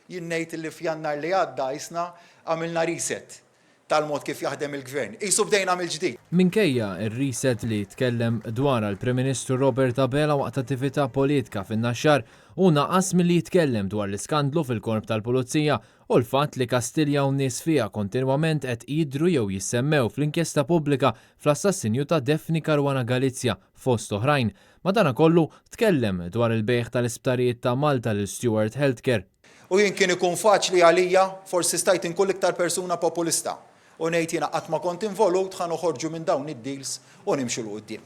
Jien ngħid li f'Jannar li għadda isna għamilna reset tal-mod kif jaħdem il-gvern. Isu bdejna mill-ġdid. Minkejja ir-reset li tkellem dwar il-Prim Ministru Robert Abela waqt attività politika fin-Naxxar u naqas milli jitkellem dwar l-iskandlu fil-Korp tal-Pulizija u l-fatt li Kastilja u n-nies fiha kontinwament qed jidhru jew jissemmew fl-inkjesta pubblika fl-assassinju ta' Defni Caruana Galizja fost oħrajn. Madankollu tkellem dwar il-bejħ tal-isptarijiet ta' Malta lil Stewart Healthcare. U jien kien ikun faċli għalija forsi stajt inkun iktar persuna populista. U ngħid jiena qatt ma kont involut ħa noħorġu minn dawn id-deals u nimxu l quddiem.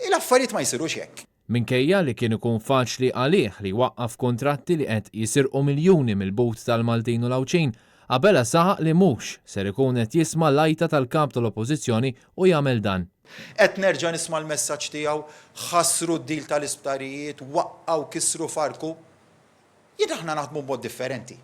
Il-affarijiet ma jsirux hekk. Minkejja li kien ikun faċli għalih li waqqaf kontratti li qed jisirqu miljuni mill-but tal-Maltin u l-Awċin, Abela saħaq li mhux ser ikun qed jisma' l-għajta tal-kap tal-Oppożizzjoni u jagħmel dan. Qed nerġa' nisma' l-messaġġ tiegħu ħassru d-dil tal-isptarijiet, waqqgħu kisru farku. Jien aħna naħdmu b'mod differenti.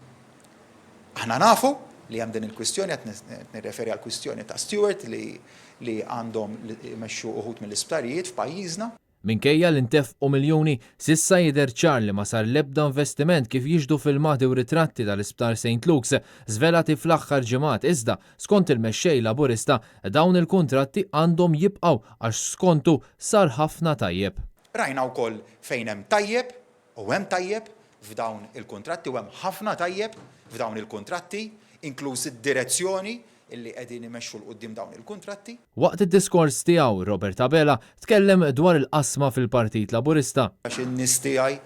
Aħna nafu li hemm din il-kwistjoni qed nirreferi għall kwistjoni ta' Stewart li għandhom imexxu uħud mill-isptarijiet f'pajjiżna. Minkejja l-intefqu miljuni, sissa jidher ċar li ma sar l-ebda investiment kif jiġdu filmati u ritratti tal-Isptar St. Luke's żvelati fl-aħħar ġimgħat iżda skont il-mexxej Laburista dawn il-kuntratti għandhom jibqgħu għax skontu sar ħafna tajjeb. Rajna wkoll fejn hemm tajjeb u hemm tajjeb f'dawn il-kuntratti u hemm ħafna tajjeb f'dawn il-kuntratti, inkluż id-direzzjoni illi qegħdin imexxu l-qudiem dawn il-kuntratti. Waqt id-diskors tiegħu Robert Abela tkellem dwar il-qasma fil-Partit Laburista. Għax in-nies tiegħi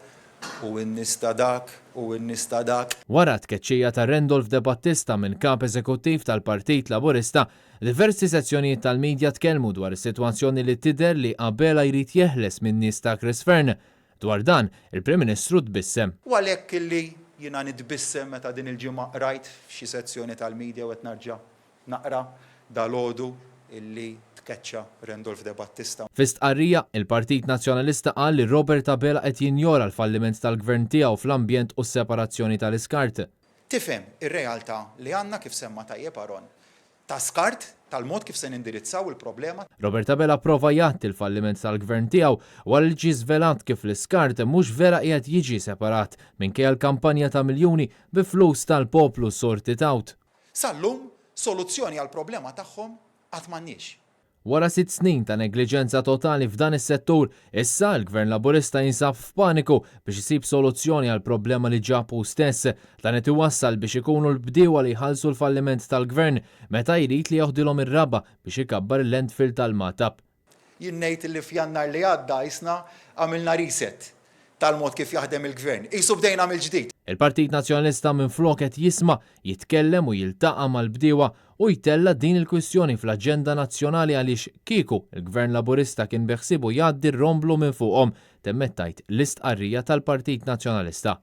u n-nies ta' dak u n-nies ta' dak. Wara tkeċċija ta' Rendolph De Battista minn kap eżekuttiv tal-Partit Laburista, diversi sezzjonijiet tal-medja tkellmu dwar is-sitwazzjoni li tidher li Abela jrid jeħles minn nies ta' Chris Fern. Dwar dan, il-Prim Ministru tbissem. U għalhekk illi jiena nitbissem meta din il-ġimgħa rajt f'xi sezzjoni tal-medja u qed narġa' naqra dalgħodu illi tkeċċa Rendolph De Battista. F'istqarrija, il-Partit Nazzjonalista qal li Robert Abela qed jinjora l-falliment tal-gvern tiegħu fl-ambjent u s-separazzjoni tal-iskart. Tifhem ir-realtà li għandna kif semma tajjeb Aron ta' skart tal-mod kif se nindirizzaw il-problema. Robert Abela prova jgħid il-falliment tal-gvern tiegħu wara li ġie żvelat kif l-iskart mhux vera qiegħed jiġi separat minkejja l-kampanja ta' miljuni bi flus tal-poplu sorted out. Sallum soluzzjoni għal problema tagħhom qatt m'għandniex. Wara 6 snin ta' negliġenza totali f'dan is-settur, issa l-Gvern Laburista jinsab f'paniku biex isib soluzzjoni għal problema li ġabu stess. Dan qed iwassal biex ikunu l-bdiewa li jħallsu l-falliment tal-Gvern meta jrid li joħdilhom ir-raba biex ikabbar il-landfill tal-Matab. Jien ngħid li f'Jannar li għadda isna għamilna reset tal-mod kif jaħdem il-Gvern. Isu bdejna mill-ġdid. Il-Partit Nazzjonalista minflok qed jisma' jitkellem u jiltaqa' mal-bdiewa u jtella din il-kwistjoni fl-aġenda nazzjonali għaliex kieku il-Gvern Laburista kien beħsibu jgħaddi r-romblu minn fuqhom temmet tajt l-istqarrija tal-Partit Nazzjonalista.